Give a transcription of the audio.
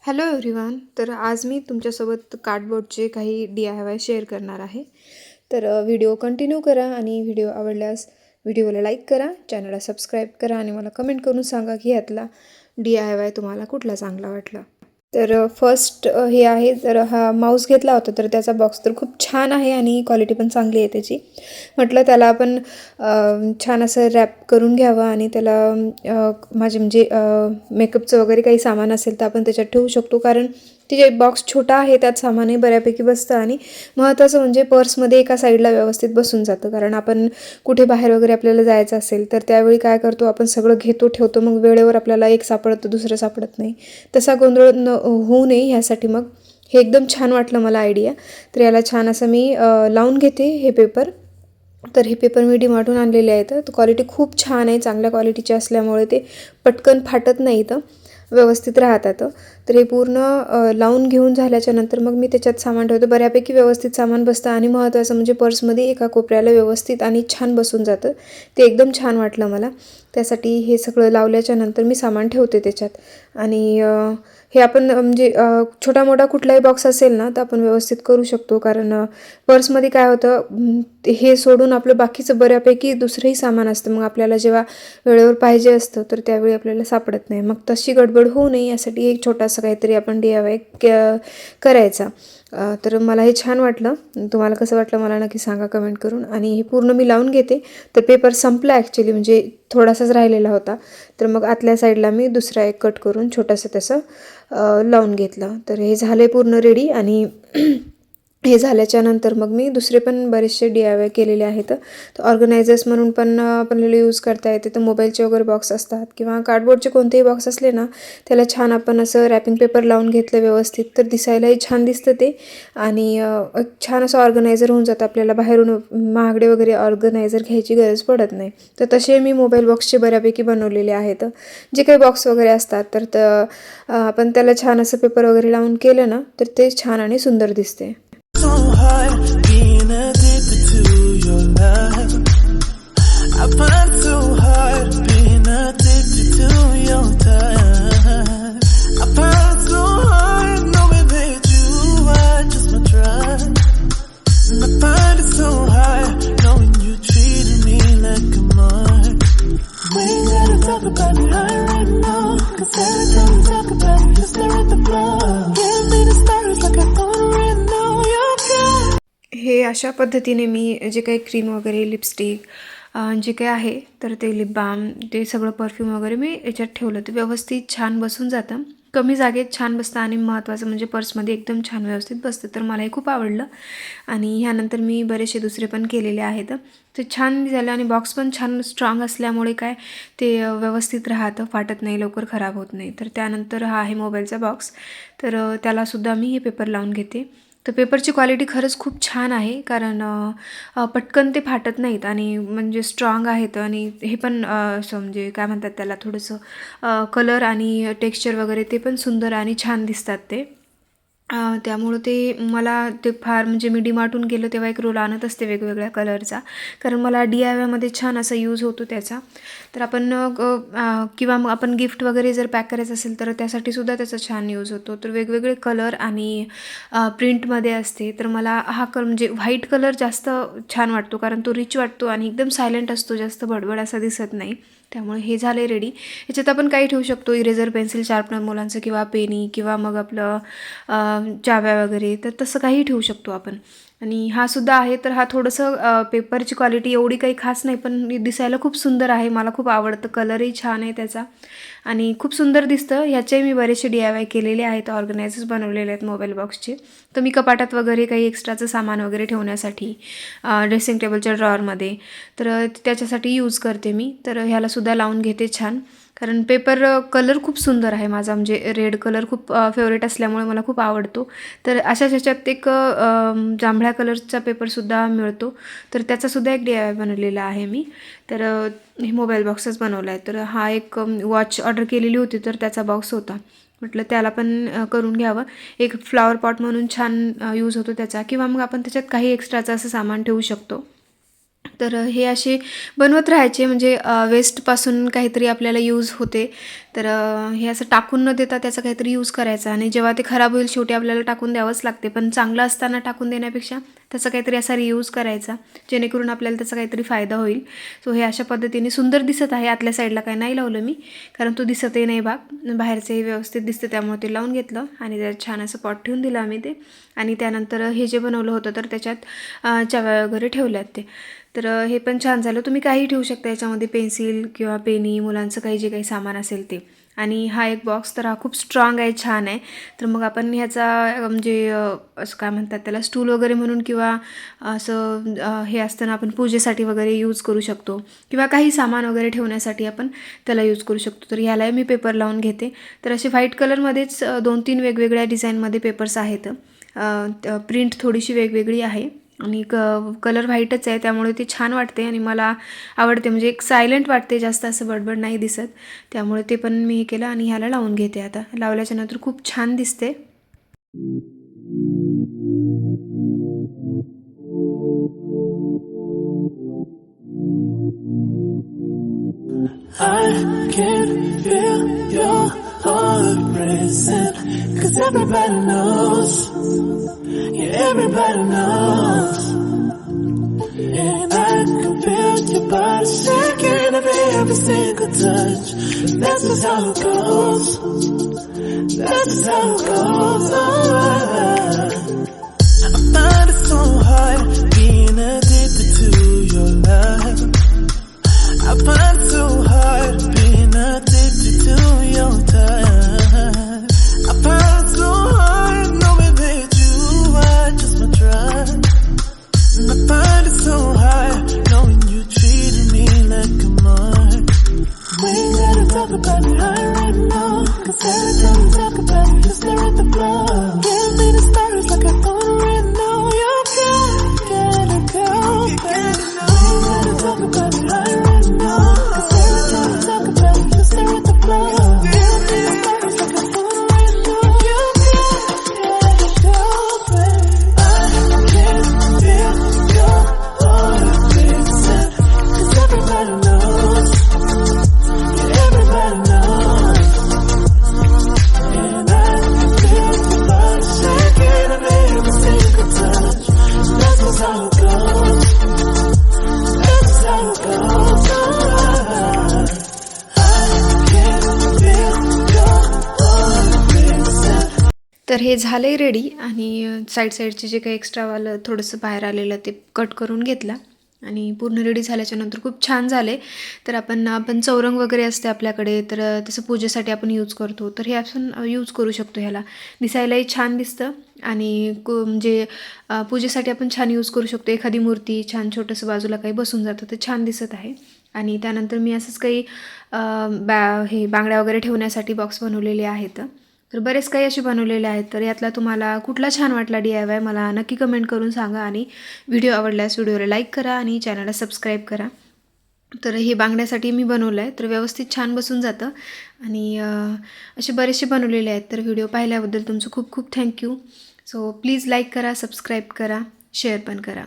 Hello everyone. तर आज मी तुमच्यासोबत कार्डबोर्डचे काही DIY शेअर करणार आहे. तर व्हिडिओ कंटिन्यू करा आणि व्हिडिओ आवडल्यास व्हिडिओला लाईक करा, चॅनलला सबस्क्राईब करा आणि मला कमेंट करून सांगा की यातला DIY तुम्हाला कुठला चांगला वाटला. तर फर्स्ट हे आहे, तर हा माऊस घेतला होता, तर त्याचा बॉक्स तर खूप छान आहे आणि क्वालिटी पण चांगली आहे त्याची. म्हटलं त्याला आपण छान असं रॅप करून घ्यावं आणि त्याला माझे म्हणजे मेकअपचं वगैरे काही सामान असेल तर आपण त्याच्यात ठेवू शकतो, कारण ते बॉक्स छोटा आहे, त्यात सामानही बऱ्यापैकी बसतं आणि महत्त्वाचं म्हणजे पर्समध्ये एका साईडला व्यवस्थित बसून जातं. कारण आपण कुठे बाहेर वगैरे आपल्याला जायचं असेल तर त्यावेळी काय करतो, आपण सगळं घेतो ठेवतो, मग वेळेवर आपल्याला एक सापडतं दुसरं सापडत नाही. तसा गोंधळ होऊ नये ह्यासाठी मग हे एकदम छान वाटलं मला आयडिया. तर याला छान असं मी लावून घेते हे पेपर. तर हे पेपर मी डीमार्टहून आणलेले आहेत. तर क्वालिटी खूप छान आहे, चांगल्या क्वालिटीचे असल्यामुळे ते पटकन फाटत नाहीत, व्यवस्थित राहतात. तर हे पूर्ण लावून घेऊन झाल्याच्या नंतर मग मी त्याच्यात सामान ठेवतो. बऱ्यापैकी व्यवस्थित सामान बसतं आणि महत्त्वाचं म्हणजे पर्समध्ये एका कोपऱ्याला व्यवस्थित आणि छान बसून जातं. ते एकदम छान वाटलं मला. त्यासाठी हे सगळं लावल्याच्या नंतर मी सामान ठेवते त्याच्यात. आणि हे आपण म्हणजे छोटा मोठा कुठलाही बॉक्स असेल ना तर आपण व्यवस्थित करू शकतो, कारण पर्समध्ये काय होतं, हे सोडून आपलं बाकीचं बऱ्यापैकी दुसरंही सामान असतं. मग आपल्याला जेव्हा वेळेवर पाहिजे असतं तर त्यावेळी आपल्याला सापडत नाही. मग तशी गडबड होऊ नये यासाठी एक छोटासा काहीतरी आपण DIY करायचा. तर मला हे छान वाटलं. तुम्हाला कसं वाटलं मला नक्की सांगा कमेंट करून. आणि हे पूर्ण मी लावून घेते. तर पेपर संपला ॲक्च्युली, म्हणजे थोडासाच राहिलेला होता. तर मग आतल्या साईडला मी दुसरा एक कट करून छोटंसं तसं लावून घेतलं. तर हे झालं पूर्ण रेडी. आणि हे झाल्याच्यानंतर मग मी दुसरे पण बरेचसे DIY केलेले आहेत. तर ऑर्गनायझर्स म्हणून पण आपल्याला यूज करता येते. तर मोबाईलचे वगैरे बॉक्स असतात किंवा कार्डबोर्डचे कोणतेही बॉक्स असले ना, त्याला छान आपण असं रॅपिंग पेपर लावून घेतलं व्यवस्थित, तर दिसायलाही छान दिसतं ते. आणि एक छान असं ऑर्गनायझर होऊन जातं. आपल्याला बाहेरून महागडे वगैरे ऑर्गनायझर घ्यायची गरज पडत नाही. तर तसे मी मोबाईल बॉक्सचे बऱ्यापैकी बनवलेले आहेत. जे काही बॉक्स वगैरे असतात तर आपण त्याला छान असं पेपर वगैरे लावून केलं ना तर ते छान आणि सुंदर दिसते. So hard being addicted to your love. I find so hard being addicted to your touch. I find so hard knowing that you are just my drug. And I find it so hard knowing you treated me like a mark. We ain't gotta talk about it right now, 'cause every time we talk about it, you stare at the floor. Give me the stars like I thought right now. You're good. हे अशा पद्धतीने मी जे काही cream वगैरे, lipstick, जे काही आहे तर ते लिप बाम, ते सगळं परफ्यूम वगैरे मी याच्यात ठेवलं. ते व्यवस्थित छान बसून जातं, कमी जागेत छान बसतं आणि महत्त्वाचं म्हणजे पर्समध्ये एकदम छान व्यवस्थित बसतं. तर मला हे खूप आवडलं. आणि ह्यानंतर मी बरेचसे दुसरे पण केलेले आहेत. ते छान झालं आणि बॉक्स पण छान स्ट्रॉंग असल्यामुळे काय ते व्यवस्थित राहतं, फाटत नाही, लवकर खराब होत नाही. तर त्यानंतर हा आहे मोबाईलचा बॉक्स. तर त्यालासुद्धा मी हे पेपर लावून घेते. तर पेपरची क्वालिटी खरंच खूप छान आहे, कारण पटकन ते फाटत नाहीत आणि म्हणजे स्ट्रॉंग आहेत. आणि हे पण असं म्हणजे काय म्हणतात त्याला, थोडंसं कलर आणि टेक्स्चर वगैरे ते पण सुंदर आणि छान दिसतात ते. त्यामुळं ते मला ते फार म्हणजे मी डीमार्टहून गेलो तेव्हा एक रोल आणत असते वेगवेगळ्या कलरचा, कारण मला DIYमध्ये छान असा यूज होतो त्याचा. तर आपण किंवा मग आपण गिफ्ट वगैरे जर पॅक करायचं असेल तर त्यासाठीसुद्धा त्याचा छान यूज होतो. तर वेगवेगळे कलर आणि प्रिंटमध्ये असते. तर मला हा म्हणजे व्हाईट कलर जास्त छान वाटतो, कारण तो रिच वाटतो आणि एकदम सायलेंट असतो, जास्त बडबड असा दिसत नाही. त्यामुळे हे झाले रेडी. ह्याच्यात आपण काही ठेवू शकतो, इरेझर, पेन्सिल, शार्पनर मुलांचं किंवा पेनी, किंवा मग आपलं चाव्या वगैरे, तर तसं काही ठेवू शकतो आपण. आणि हा सुद्धा आहे. तर हा थोडंसं पेपरची क्वालिटी एवढी काही खास नाही, पण दिसायला खूप सुंदर आहे, मला खूप आवडतं. कलरही छान आहे त्याचा आणि खूप सुंदर दिसतं. ह्याचेही मी बरेचसे DIY केलेले आहेत, ऑर्गनायझर्स बनवलेले आहेत मोबाईल बॉक्सचे. तर मी कपाटात वगैरे काही एक्स्ट्राचं सामान वगैरे ठेवण्यासाठी ड्रेसिंग टेबलच्या ड्रॉवरमध्ये, तर त्याच्यासाठी यूज करते मी. तर ह्यालासुद्धा लावून घेते छान, कारण पेपर कलर खूप सुंदर आहे माझा, म्हणजे रेड कलर खूप फेवरेट असल्यामुळे मला खूप आवडतो. तर अशाच ह्याच्यात एक जांभळ्या कलरचा पेपरसुद्धा मिळतो, तर त्याचासुद्धा एक DIY बनवलेला आहे मी. तर हे मोबाईल बॉक्सच बनवला आहे. तर हा एक वॉच ऑर्डर केलेली होती, तर त्याचा बॉक्स होता, म्हटलं त्याला पण करून घ्यावं. एक फ्लॉवर पॉट म्हणून छान यूज होतो त्याचा, किंवा मग आपण त्याच्यात काही एक्स्ट्राचं असं सामान ठेवू शकतो. तर हे असे बनवत राहायचे, म्हणजे वेस्टपासून काहीतरी आपल्याला यूज होते. तर हे असं टाकून न देता त्याचा काहीतरी यूज करायचा, आणि जेव्हा ते खराब होईल शेवटी आपल्याला टाकून द्यावंच लागते, पण चांगलं असताना टाकून देण्यापेक्षा त्याचा काहीतरी असा रियूज करायचा, जेणेकरून आपल्याला त्याचा काहीतरी फायदा होईल. सो हे अशा पद्धतीने सुंदर दिसत आहे. आतल्या साईडला काही नाही लावलं मी, कारण तो दिसतही नाही भाग, बाहेरचंही व्यवस्थित दिसतं, त्यामुळे ते लावून घेतलं आणि त्यात छान असं पॉट ठेवून दिलं आम्ही ते. आणि त्यानंतर हे जे बनवलं होतं तर त्याच्यात चाव्या वगैरे ठेवल्यात ते. तर हे पण छान झालं. तुम्ही काही ठेवू शकता याच्यामध्ये, पेन्सिल किंवा पेनी, मुलांचं काही जे काही सामान असेल ते. आणि हा एक बॉक्स तर हा खूप स्ट्रॉंग आहे, छान आहे. तर मग आपण ह्याचा म्हणजे असं काय म्हणतात त्याला, स्टूल वगैरे म्हणून, किंवा असं हे असतं ना, आपण पूजेसाठी वगैरे यूज करू शकतो, किंवा काही सामान वगैरे ठेवण्यासाठी आपण त्याला यूज करू शकतो. तर ह्यालाही मी पेपर लावून घेते. तर असे व्हाईट कलरमध्येच 2-3 वेगवेगळ्या डिझाईनमध्ये पेपर्स आहेत. प्रिंट थोडीशी वेगवेगळी आहे आणि कलर व्हाईटच आहे, त्यामुळे ते छान वाटते आणि मला आवडते. म्हणजे एक सायलेंट वाटते, जास्त असं बडबड नाही दिसत, त्यामुळे ते पण मी हे केलं आणि ह्याला लावून घेते. आता लावल्याच्या नंतर खूप छान दिसते. I can feel your heart racing, 'cause everybody knows, yeah, everybody knows. And I can feel your body shaking every single touch. That's just how it goes. That's just how it goes. I find it so hard being addicted to your love. I find it so hard being addicted to your touch. I find it so hard knowing that you are just my drug. And I find it so hard knowing you treated me like a mark. We ain't gotta talk about it right now, 'cause every time we talk about it, you stare at the floor. Give me the stories like I don't right now. You gotta go, baby. We ain't gotta talk about it right now, 'cause every time we talk about it, you stare at the floor. Give me the stories like I don't right now. You gotta go, baby. I can feel your heart racing, 'cause everybody knows, yeah, everybody knows. And I feel your body shaking every single touch. That's just how it goes. That's just how it goes. I can feel your heart racing. तर हे झालंय ready, आणि साईडचे जे काही एक्स्ट्रावालं थोडंसं बाहेर आलेलं ते कट करून घेतला, आणि पूर्ण रेडी झाल्याच्या नंतर खूप छान झाले. तर आपण चौरंग वगैरे असते आपल्याकडे, तर तसं पूजेसाठी आपण यूज करतो, तर हे आपण यूज करू शकतो. ह्याला दिसायलाही छान दिसतं, आणि म्हणजे पूजेसाठी आपण छान यूज करू शकतो. एखादी मूर्ती छान छोटंसं बाजूला काही बसून जातं, ते छान दिसत आहे. आणि त्यानंतर मी असंच काही बांगड्या वगैरे ठेवण्यासाठी बॉक्स बनवलेले आहेत. तर बरेच काही असे बनवलेले आहेत. तर यातला तुम्हाला कुठला छान वाटला DIY मला नक्की कमेंट करून सांगा, आणि व्हिडिओ आवडल्यास व्हिडिओला लाईक करा आणि चॅनलला सबस्क्राईब करा. तर हे बांगड्यासाठी मी बनवलं आहे, तर व्यवस्थित छान बसून जातं, आणि असे बरेचसे बनवलेले आहेत. तर व्हिडिओ पाहिल्याबद्दल तुमचं खूप खूप थँक्यू. सो प्लीज लाईक करा, सबस्क्राईब करा, शेअर पण करा.